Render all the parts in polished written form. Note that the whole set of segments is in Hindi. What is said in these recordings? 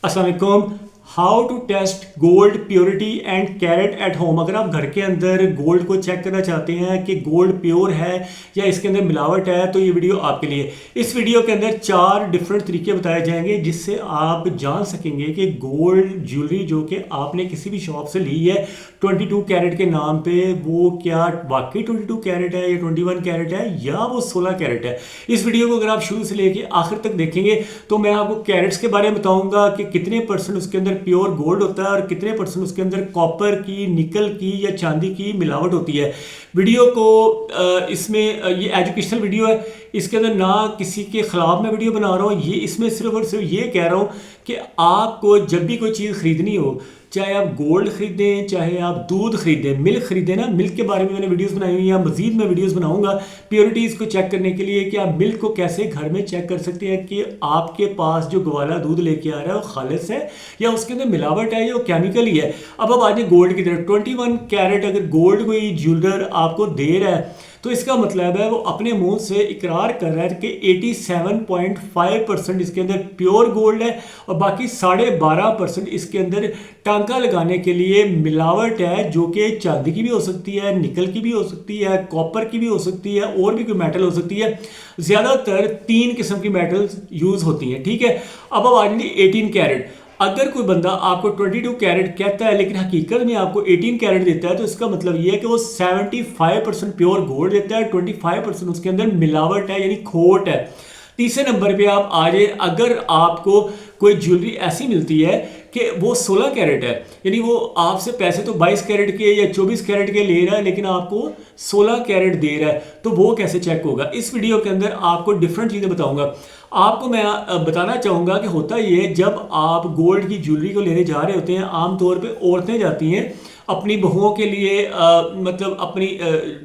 अस्सलाम वालेकुम। How to test gold purity and carat at home. अगर आप घर के अंदर गोल्ड को चेक करना चाहते हैं कि गोल्ड प्योर है या इसके अंदर मिलावट है तो ये वीडियो आपके लिए। इस वीडियो के अंदर 4 डिफरेंट तरीके बताए जाएंगे जिससे आप जान सकेंगे कि गोल्ड ज्वेलरी जो कि आपने किसी भी शॉप से ली है 22 कैरेट के नाम पे, वो क्या वाकई 22 कैरेट है या 21 कैरेट है या वो 16 कैरेट है। इस वीडियो को अगर आप शुरू से लेके आखिर तक देखेंगे तो मैं आपको कैरेट्स के बारे में बताऊंगा कि कितने परसेंट उसके अंदर प्योर गोल्ड होता है और कितने परसेंट उसके अंदर कॉपर की, निकल की या चांदी की मिलावट होती है। वीडियो को इसमें ये एजुकेशनल वीडियो है, इसके अंदर ना किसी के खिलाफ मैं वीडियो बना रहा हूँ, ये इसमें सिर्फ और सिर्फ ये कह रहा हूँ कि आपको जब भी कोई चीज़ खरीदनी हो, चाहे आप गोल्ड खरीदें, चाहे आप दूध खरीदें, मिल्क खरीदें ना, मिल्क के बारे में मैंने वीडियोस बनाई हुई हैं, मजीद मैं वीडियोस बनाऊंगा प्योरिटीज़ को चेक करने के लिए कि आप मिल्क को कैसे घर में चेक कर सकते हैं कि आपके पास जो ग्वाला दूध लेके आ रहा है वो खालिस है या उसके अंदर मिलावट है या वो केमिकल ही है। अब आ जाए गोल्ड की तरफ। 21 कैरेट अगर गोल्ड कोई ज्वेलर आपको दे रहा है तो इसका मतलब है वो अपने मुंह से इकरार कर रहा है कि 87.5% इसके अंदर प्योर गोल्ड है और बाकी 12.5% इसके अंदर टांका लगाने के लिए मिलावट है, जो कि चांदी की भी हो सकती है, निकल की भी हो सकती है, कॉपर की भी हो सकती है और भी कोई मेटल हो सकती है। ज़्यादातर 3 किस्म की मेटल्स यूज़ होती हैं। ठीक है, अब आ जाएंगे 18 कैरेट। अगर कोई बंदा आपको 22 कैरेट कहता है लेकिन हकीकत में आपको 18 कैरेट देता है तो इसका मतलब ये है कि वो 75% प्योर गोल्ड देता है, 25% उसके अंदर मिलावट है यानी खोट है। तीसरे नंबर पे आप आ जाए, अगर आपको कोई ज्वेलरी ऐसी मिलती है कि वो 16 कैरेट है, यानी वो आपसे पैसे तो 22 कैरेट के या 24 कैरेट के ले रहा है लेकिन आपको 16 कैरेट दे रहा है, तो वो कैसे चेक होगा। इस वीडियो के अंदर आपको डिफरेंट चीज़ें बताऊंगा। आपको मैं बताना चाहूँगा कि होता ये, जब आप गोल्ड की ज्वेलरी को लेने जा रहे होते हैं, आमतौर पे औरतें जाती हैं अपनी बहुओं के लिए, मतलब अपनी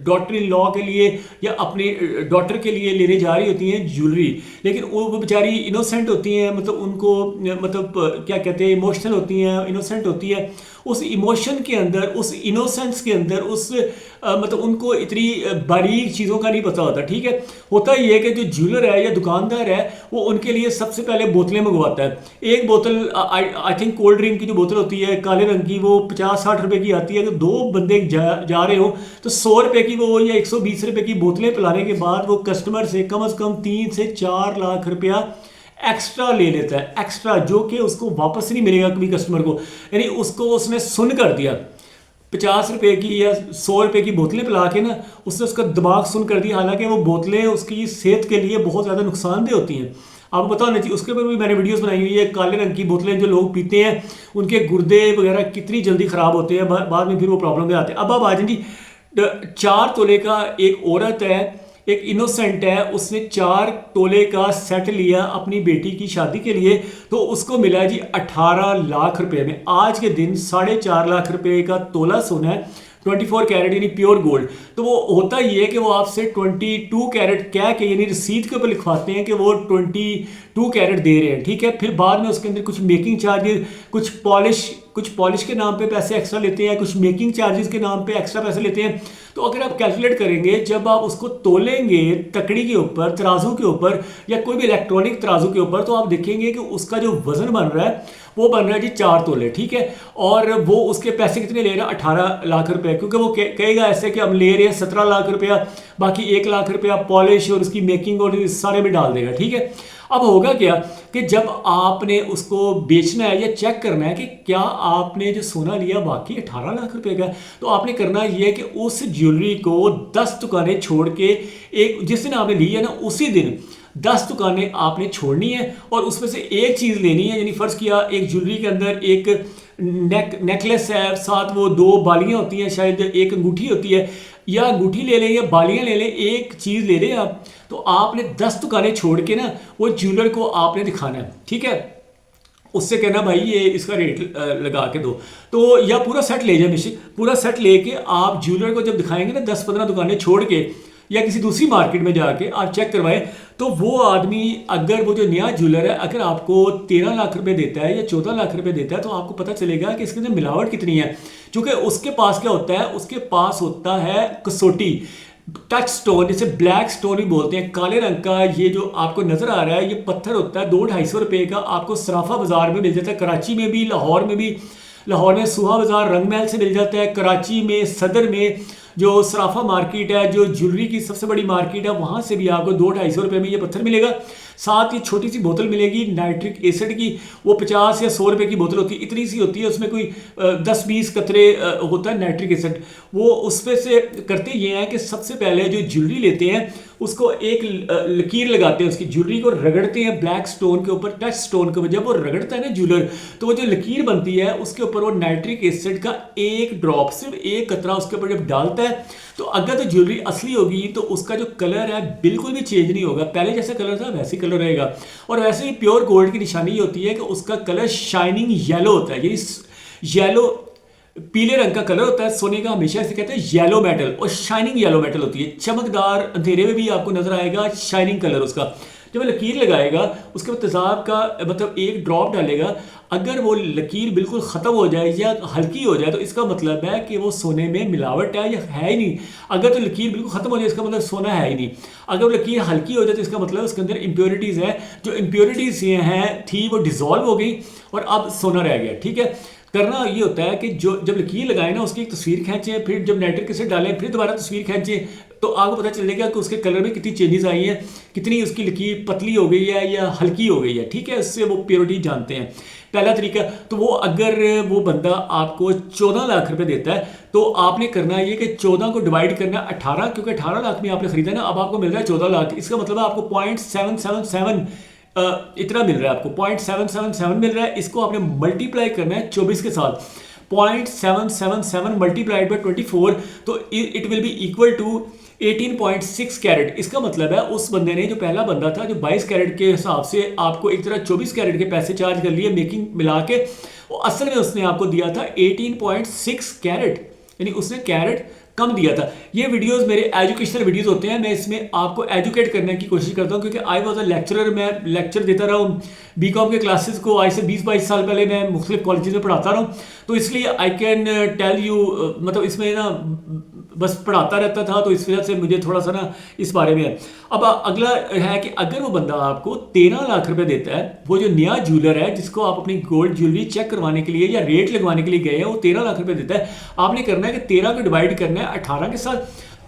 डॉटर इन लॉ के लिए या अपनी डॉटर के लिए लेने जा रही होती हैं ज्वेलरी, लेकिन वो बेचारी इनोसेंट होती हैं, मतलब उनको मतलब क्या कहते हैं, इमोशनल होती हैं, इनोसेंट होती है। उस इमोशन के अंदर, उस इनोसेंस के अंदर, उस मतलब उनको इतनी बारीक चीज़ों का नहीं पता होता। ठीक है, होता ये है कि जो ज्वेलर है या दुकानदार है वो उनके लिए सबसे पहले बोतलें मंगवाता है। एक बोतल आई थिंक कोल्ड ड्रिंक की जो बोतल होती है काले रंग की, वो 50-60 रुपए की आती है। अगर 2 बंदे जा रहे हो तो 100 रुपए की वो या 120 रुपए की बोतलें पिलाने के बाद वो कस्टमर से कम 3 से 4 लाख रुपया एक्स्ट्रा ले लेता है, एक्स्ट्रा, जो कि उसको वापस नहीं मिलेगा कभी कस्टमर को। यानी उसको उसने सुन कर दिया, 50 रुपए की या 100 रुपए की बोतलें पिला के ना उसने उसका दिमाग सुन कर दिया, हालांकि वो बोतलें उसकी सेहत के लिए बहुत ज़्यादा नुकसानदेह होती हैं। आपको पता होना चाहिए, उसके ऊपर भी मैंने वीडियोस बनाई हुई है। काले रंग की बोतलें जो लोग पीते हैं उनके गुर्दे वगैरह कितनी जल्दी ख़राब होते हैं, बाद में फिर वो प्रॉब्लम में आते हैं। अब आ जाए जी, 4 तोले का एक औरत है, एक इनोसेंट है, उसने 4 तोले का सेट लिया अपनी बेटी की शादी के लिए, तो उसको मिला जी 18 लाख रुपए में। आज के दिन 4.5 लाख रुपए का तोला सोना है, 24 कैरेट यानी प्योर गोल्ड। तो वो होता ये है कि वो आपसे 22 कैरेट कह के यानी रसीद के ऊपर लिखवाते हैं कि वो 22 कैरेट दे रहे हैं। ठीक है, फिर बाद में उसके अंदर कुछ मेकिंग चार्जेस, कुछ पॉलिश के नाम पे पैसे एक्स्ट्रा लेते हैं, कुछ मेकिंग चार्जेस के नाम पे एक्स्ट्रा पैसे लेते हैं। तो अगर आप कैलकुलेट करेंगे, जब आप उसको तोलेंगे तकड़ी के ऊपर, तराजू के ऊपर या कोई भी इलेक्ट्रॉनिक तराजू के ऊपर, तो आप देखेंगे कि उसका जो वजन बन रहा है वो बन रहा है जी 4 तोले। ठीक है, और वो उसके पैसे कितने ले रहा है, 18 लाख रुपए, क्योंकि वो कहेगा ऐसे कि हम ले रहे हैं 17 लाख रुपया, बाकी 1 लाख रुपया पॉलिश और उसकी मेकिंग और इस सारे में डाल देगा। ठीक है, अब होगा क्या कि जब आपने उसको बेचना है या चेक करना है कि क्या आपने जो सोना लिया वाकई 18 लाख रुपए का, तो आपने करना यह है कि उस ज्वेलरी को 10 दुकानें छोड़ के, एक जिस दिन आपने ली है ना उसी दिन 10 दुकानें आपने छोड़नी है और उसमें से एक चीज़ लेनी है। यानी फ़र्ज़ किया एक ज्वेलरी के अंदर एक नेकलेस है, साथ वो 2 बालियाँ होती हैं, शायद एक अंगूठी होती है, या अंगूठी ले लें या बालियाँ ले लें, एक चीज़ ले लें आप, तो आपने 10 दुकानें छोड़ के ना वो ज्वेलर को आपने दिखाना है। ठीक है, उससे कहना भाई ये इसका रेट लगा के दो, तो या पूरा सेट ले जाए, बेशक पूरा सेट लेके आप ज्वेलर को जब दिखाएंगे ना 10-15 दुकानें छोड़ के या किसी दूसरी मार्केट में जाके आप चेक करवाएं, तो वो आदमी, अगर वो जो नया ज्वेलर है अगर आपको 13 लाख रुपए देता है या 14 लाख रुपए देता है, तो आपको पता चलेगा कि इसके अंदर मिलावट कितनी है। क्योंकि उसके पास क्या होता है, उसके पास होता है कसौटी। टच स्टोन, जिसे ब्लैक स्टोन भी बोलते हैं, काले रंग का ये जो आपको नजर आ रहा है ये पत्थर होता है 200-250 रुपए का। आपको सराफा बाजार में मिल जाता है, कराची में भी, लाहौर में भी। लाहौर में सुहा बाजार रंग महल से मिल जाता है, कराची में सदर में जो सराफा मार्केट है, जो ज्वेलरी की सबसे बड़ी मार्केट है, वहाँ से भी आपको 200-250 रुपये में ये पत्थर मिलेगा। साथ ही छोटी सी बोतल मिलेगी नाइट्रिक एसिड की, वो 50 या 100 रुपये की बोतल होती है, इतनी सी होती है, उसमें कोई 10-20 कतरे होता है नाइट्रिक एसिड। वो उस पर से करते ये हैं कि सबसे पहले जो ज्वेलरी लेते हैं उसको एक लकीर लगाते हैं, उसकी ज्वेलरी को रगड़ते हैं ब्लैक स्टोन के ऊपर, टच स्टोन के ऊपर। जब वो रगड़ता है ना ज्वेलर, तो वो जो लकीर बनती है उसके ऊपर वो नाइट्रिक एसिड का एक ड्रॉप, सिर्फ एक कतरा उसके ऊपर जब डालता है, तो अगर तो ज्वेलरी असली होगी तो उसका जो कलर है बिल्कुल भी चेंज नहीं होगा, पहले जैसा कलर था वैसे कलर रहेगा। और वैसे ही प्योर गोल्ड की निशानी ये होती है कि उसका कलर शाइनिंग येलो होता है, ये येलो पीले रंग का कलर होता है सोने का, हमेशा इसे कहते हैं येलो मेटल, और शाइनिंग येलो मेटल होती है, चमकदार, अंधेरे में भी आपको नजर आएगा शाइनिंग कलर उसका। जब वो लकीर लगाएगा उसके बाद तेजाब का मतलब एक ड्रॉप डालेगा, अगर वो लकीर बिल्कुल ख़त्म हो जाए या हल्की हो जाए तो इसका मतलब है कि वो सोने में मिलावट है या है ही नहीं। अगर तो लकीर बिल्कुल ख़त्म हो जाए इसका मतलब सोना है ही नहीं। अगर वो लकीर हल्की हो जाए तो इसका मतलब उसके अंदर इम्प्योरिटीज़ है, जो इम्प्योरिटीज़ ये हैं थी वो डिज़ोल्व हो गई और अब सोना रह गया। ठीक है, करना ये होता है कि जो जब लकीर लगाए ना उसकी एक तस्वीर खींचें, फिर जब नाइट्रिक एसिड डालें फिर दोबारा तस्वीर खींचें, तो आपको पता चलेगा कि उसके कलर में कितनी चेंजेस आई हैं, कितनी उसकी लकीर पतली हो गई है या हल्की हो गई है। ठीक है, इससे वो प्योरिटी जानते हैं। पहला तरीका तो वो, अगर वो बंदा आपको 14 लाख रुपए देता है तो आपने करना ये कि 14 को डिवाइड करना 18, क्योंकि 18 लाख में आपने खरीदा ना, अब आपको मिल रहा है 14 लाख, इसका मतलब है आपको 0.777 इतना मिल रहा है, आपको 0.777 मिल रहा है। इसको आपने मल्टीप्लाई करना है 24 के साथ, 0.777 मल्टीप्लाइड बाई 24, तो it will be equal to 18.6 carat. इसका मतलब है उस बंदे ने, जो पहला बंदा था, जो 22 कैरेट के हिसाब से आपको एक तरह 24 कैरेट के पैसे चार्ज कर लिए मेकिंग मिला के, वो असल में उसने आपको दिया था 18.6 कैरेट, यानी उसने कैरेट कम दिया था। ये वीडियोस मेरे एजुकेशनल वीडियोस होते हैं, मैं इसमें आपको एजुकेट करने की कोशिश करता हूँ, क्योंकि आई वॉज अ लेक्चरर, मैं लेक्चर देता रहा हूँ बीकॉम के क्लासेस को, आज से 20-22 साल पहले मैं मुख्तलिफ कॉलेजेस में पढ़ाता रहा हूँ, तो इसलिए आई कैन टेल यू, मतलब इसमें ना बस पढ़ाता रहता था, तो इस वजह से मुझे थोड़ा सा ना इस बारे में है। अब अगला है कि अगर वो बंदा आपको 13 लाख रुपए देता है, वो जो नया ज्वेलर है जिसको आप अपनी गोल्ड ज्वेलरी चेक करवाने के लिए या रेट लगवाने के लिए गए हैं, वो 13 लाख रुपए देता है, आपने करना है कि 13 को डिवाइड करना है 18 के साथ,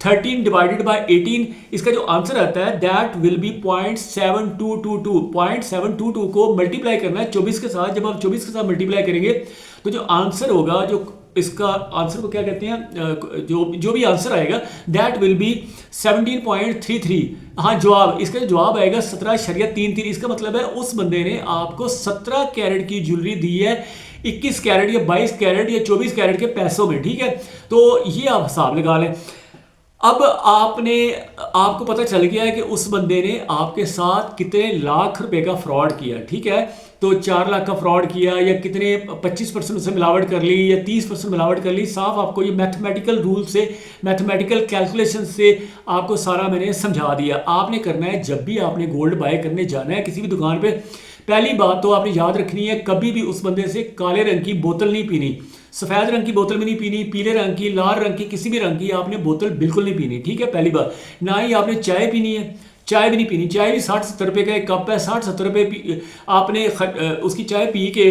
13 डिवाइडेड बाय 18, इसका जो आंसर आता है दैट विल बी 0.7222। 0.722 को मल्टीप्लाई करना है 24 के साथ। जब आप 24 के साथ मल्टीप्लाई करेंगे तो जो आंसर होगा, जो इसका आंसर को क्या कहते हैं, जो भी आंसर आएगा दैट विल बी 17.33। हाँ, जवाब, इसका जो जवाब आएगा 17.33। इसका मतलब है उस बंदे ने आपको 17 कैरेट की ज्वेलरी दी है 21 कैरेट या 22 कैरेट या 24 कैरेट के पैसों में। ठीक है, तो ये आप हिसाब लगा लें। अब आपको पता चल गया है कि उस बंदे ने आपके साथ कितने लाख रुपए का फ्रॉड किया। ठीक है, तो 4 लाख का फ्रॉड किया या कितने 25% उससे मिलावट कर ली या 30% मिलावट कर ली। साफ आपको ये मैथमेटिकल रूल से, मैथमेटिकल कैलकुलेशन से आपको सारा मैंने समझा दिया। आपने करना है, जब भी आपने गोल्ड बाय करने जाना है किसी भी दुकान पे, पहली बात तो आपने याद रखनी है, कभी भी उस बंदे से काले रंग की बोतल नहीं पीनी, सफ़ेद रंग की बोतल भी नहीं पीनी, पीले रंग की, लाल रंग की, किसी भी रंग की आपने बोतल बिल्कुल नहीं पीनी। ठीक है, पहली बात। ना ही आपने चाय पीनी है, चाय भी नहीं पीनी, चाय भी 60-70 रुपये का एक कप है, 60-70 रुपये आपने उसकी चाय पी के,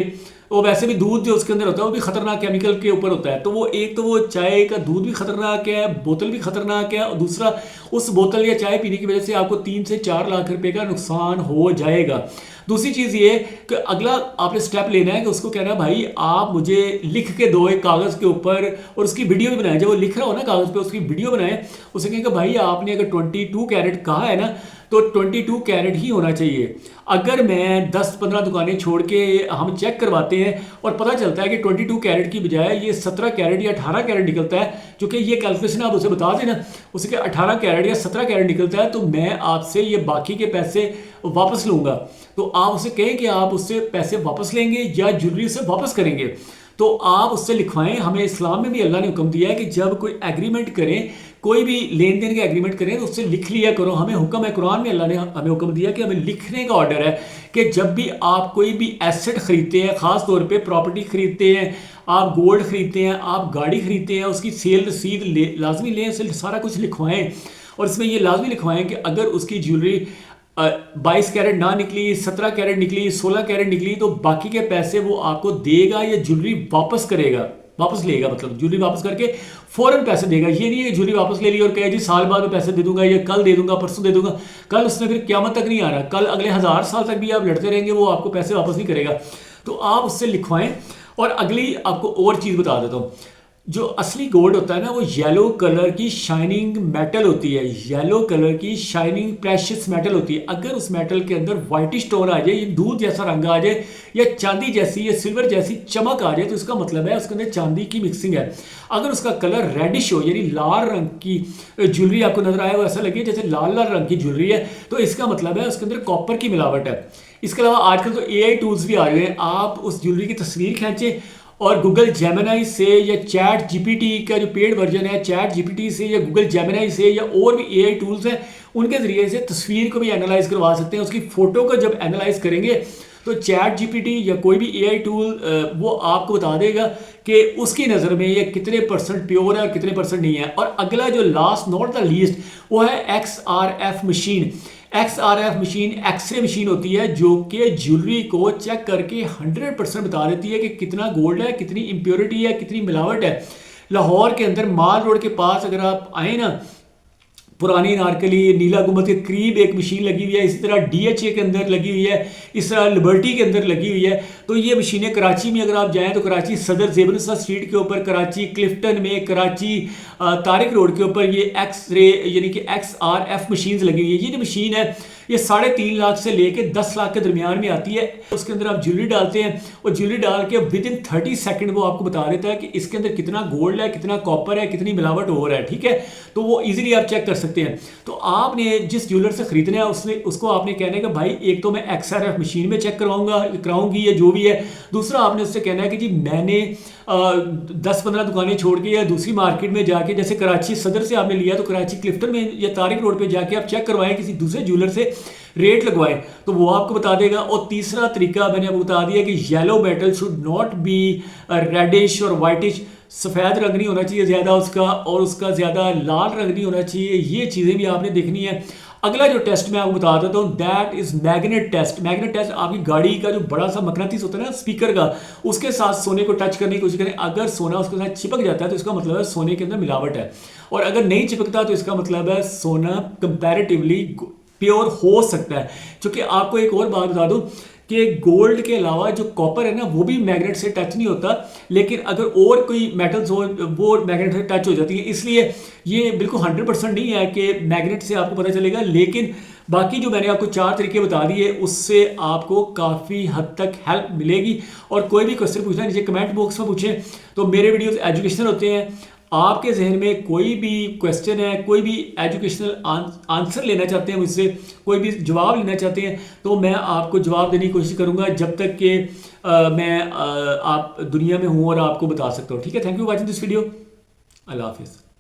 वो वैसे भी दूध जो उसके अंदर होता है वो भी खतरनाक केमिकल के ऊपर होता है, तो वो एक तो वो चाय का दूध भी खतरनाक है, बोतल भी खतरनाक है, और दूसरा उस बोतल या चाय पीने की वजह से आपको 3 से 4 लाख रुपए का नुकसान हो जाएगा। दूसरी चीज़ ये कि अगला आपने स्टेप लेना है कि उसको कहना है भाई आप मुझे लिख के दो एक कागज़ के ऊपर, और उसकी वीडियो भी बनाए, जब वो लिख रहा हो ना कागज़ पे उसकी वीडियो बनाए, उसे कहें कि भाई आपने अगर 22 कैरेट कहा है ना तो 22 कैरेट ही होना चाहिए। अगर मैं 10-15 दुकानें छोड़ के हम चेक करवाते हैं और पता चलता है कि 22 कैरेट की बजाय ये 17 कैरेट या 18 कैरेट निकलता है, क्योंकि ये कैलकुलेशन आप उसे बता देना, उसे कि 18 कैरेट या 17 कैरेट निकलता है, तो मैं आपसे ये बाकी के पैसे वापस लूँगा। तो आप उसे कहें कि आप उससे पैसे वापस लेंगे या ज्वेलरी से वापस करेंगे, तो आप उससे लिखवाएं। हमें इस्लाम में भी अल्लाह ने हुक्म दिया है कि जब कोई एग्रीमेंट करें, कोई भी लेन देन का एग्रीमेंट करें तो उससे लिख लिया करो। हमें हुक्म है, कुरान में अल्लाह ने हमें हुक्म दिया कि हमें लिखने का ऑर्डर है कि जब भी आप कोई भी एसेट खरीदते हैं, ख़ास तौर पे प्रॉपर्टी खरीदते हैं, आप गोल्ड खरीदते हैं, आप गाड़ी खरीदते हैं, उसकी सेल रसीद लाजमी लें, सारा कुछ लिखवाएं और इसमें ये लाजमी लिखवाएं कि अगर उसकी ज्वेलरी 22 कैरेट ना निकली, 17 कैरेट निकली, 16 कैरेट निकली तो बाकी के पैसे वो आपको देगा या ज्वेलरी वापस करेगा, वापस लेगा, मतलब ज्वेलरी वापस करके फौरन पैसे देगा। ये नहीं है कि ज्वेलरी वापस ले ली और कहे जी साल बाद में पैसे दे दूंगा या कल दे दूंगा, परसों दे दूंगा। कल उसने फिर क़यामत तक नहीं आ रहा, कल अगले 1000 साल तक भी आप लड़ते रहेंगे, वो आपको पैसे वापस नहीं करेगा। तो आप उससे लिखवाएं। और अगली आपको और चीज़ बता देता हूँ, जो असली गोल्ड होता है ना वो येलो कलर की शाइनिंग मेटल होती है, येलो कलर की शाइनिंग प्रेशियस मेटल होती है। अगर उस मेटल के अंदर वाइटिश टोन आ जाए, ये दूध जैसा रंग आ जाए या चांदी जैसी या सिल्वर जैसी चमक आ जाए तो इसका मतलब है उसके अंदर चांदी की मिक्सिंग है। अगर उसका कलर रेडिश हो यानी लाल रंग की ज्वेलरी आपको नजर आए, वो ऐसा लगे जैसे लाल लाल रंग की ज्वेलरी है, तो इसका मतलब है उसके अंदर कॉपर की मिलावट है। इसके अलावा आजकल तो AI टूल्स भी आ गए हैं, आप उस ज्वेलरी की तस्वीर खींचे और गूगल जेमिनी से या चैट GPT का जो पेड वर्जन है, चैट GPT से या गूगल जेमिनी से या और भी AI टूल्स हैं, उनके ज़रिए से तस्वीर को भी एनालाइज करवा सकते हैं। उसकी फ़ोटो को जब एनालाइज करेंगे तो चैट GPT या कोई भी AI टूल वो आपको बता देगा कि उसकी नज़र में ये कितने % प्योर है और कितने % नहीं है। और अगला जो लास्ट नॉट द लीस्ट वो है XRF machine. XRF machine X-ray machine होती है जो कि ज्वेलरी को चेक करके 100% बता देती है कि कितना गोल्ड है, कितनी इम्प्योरिटी है, कितनी मिलावट है। लाहौर के अंदर माल रोड के पास अगर आप आए ना, पुरानी नारकली नीला गुंबद के करीब एक मशीन लगी हुई है, इसी तरह DHA के अंदर लगी हुई है, इस तरह लिबर्टी के अंदर लगी हुई है। तो ये मशीनें कराची में अगर आप जाएं तो कराची सदर ज़ेबनुसा स्ट्रीट के ऊपर, कराची क्लिफ्टन में, कराची तारिक रोड के ऊपर ये एक्सरे यानी कि XRF मशीन्स लगी हुई है। ये जो मशीन है ये 3.5 लाख से लेके 10 लाख के दरमियान में आती है। उसके अंदर आप ज्वेलरी डालते हैं और ज्वेलरी डाल के विदिन 30 सेकंड वो आपको बता देता है कि इसके अंदर कितना गोल्ड है, कितना कॉपर है, कितनी मिलावट हो रहा है। ठीक है, तो वो इजीली आप चेक कर सकते हैं। तो आपने जिस ज्वेलर से खरीदना है उसको आपने कहना है कि भाई एक तो मैं XRF मशीन में चेक कराऊंगी या जो भी है। दूसरा आपने उससे कहना है कि जी मैंने 10-15 दुकानें छोड़ के या दूसरी मार्केट में जाके, जैसे कराची सदर से आपने लिया तो कराची क्लिफ्टन में या तारिक रोड पे जाके आप चेक करवाएं, किसी दूसरे ज्वेलर से रेट लगवाएं तो वो आपको बता देगा। और तीसरा तरीका मैंने आपको बता दिया कि yellow metal should not be reddish और वाइटिश, सफ़ेद रंग नहीं होना चाहिए ज़्यादा उसका, और उसका ज़्यादा लाल रंग नहीं होना चाहिए। ये चीज़ें भी आपने देखनी है। अगला जो टेस्ट मैं आपको बता देता हूँ that is magnet test. Magnet test आपकी गाड़ी का जो बड़ा सा मकनातीस होता है ना स्पीकर का, उसके साथ सोने को टच करने की कोशिश करें। अगर सोना उसके साथ चिपक जाता है तो इसका मतलब है सोने के अंदर मिलावट है, और अगर नहीं चिपकता तो इसका मतलब है सोना कंपैरेटिवली प्योर हो सकता है। क्योंकि आपको एक और बात बता दूं कि गोल्ड के अलावा जो कॉपर है ना वो भी मैग्नेट से टच नहीं होता, लेकिन अगर और कोई मेटल्स हो वो मैग्नेट से टच हो जाती है। इसलिए ये बिल्कुल 100% नहीं है कि मैग्नेट से आपको पता चलेगा, लेकिन बाकी जो मैंने आपको 4 तरीके बता दिए उससे आपको काफ़ी हद तक हेल्प मिलेगी। और कोई भी क्वेश्चन पूछना नीचे कमेंट बॉक्स में पूछें। तो मेरे वीडियोस एजुकेशनल होते हैं, आपके जहन में कोई भी क्वेश्चन है, कोई भी एजुकेशनल आंसर लेना चाहते हैं मुझसे, कोई भी जवाब लेना चाहते हैं तो मैं आपको जवाब देने की कोशिश करूंगा जब तक कि मैं आप दुनिया में हूं और आपको बता सकता हूं। ठीक है, thank you watching this video. अल्लाह हाफिज़।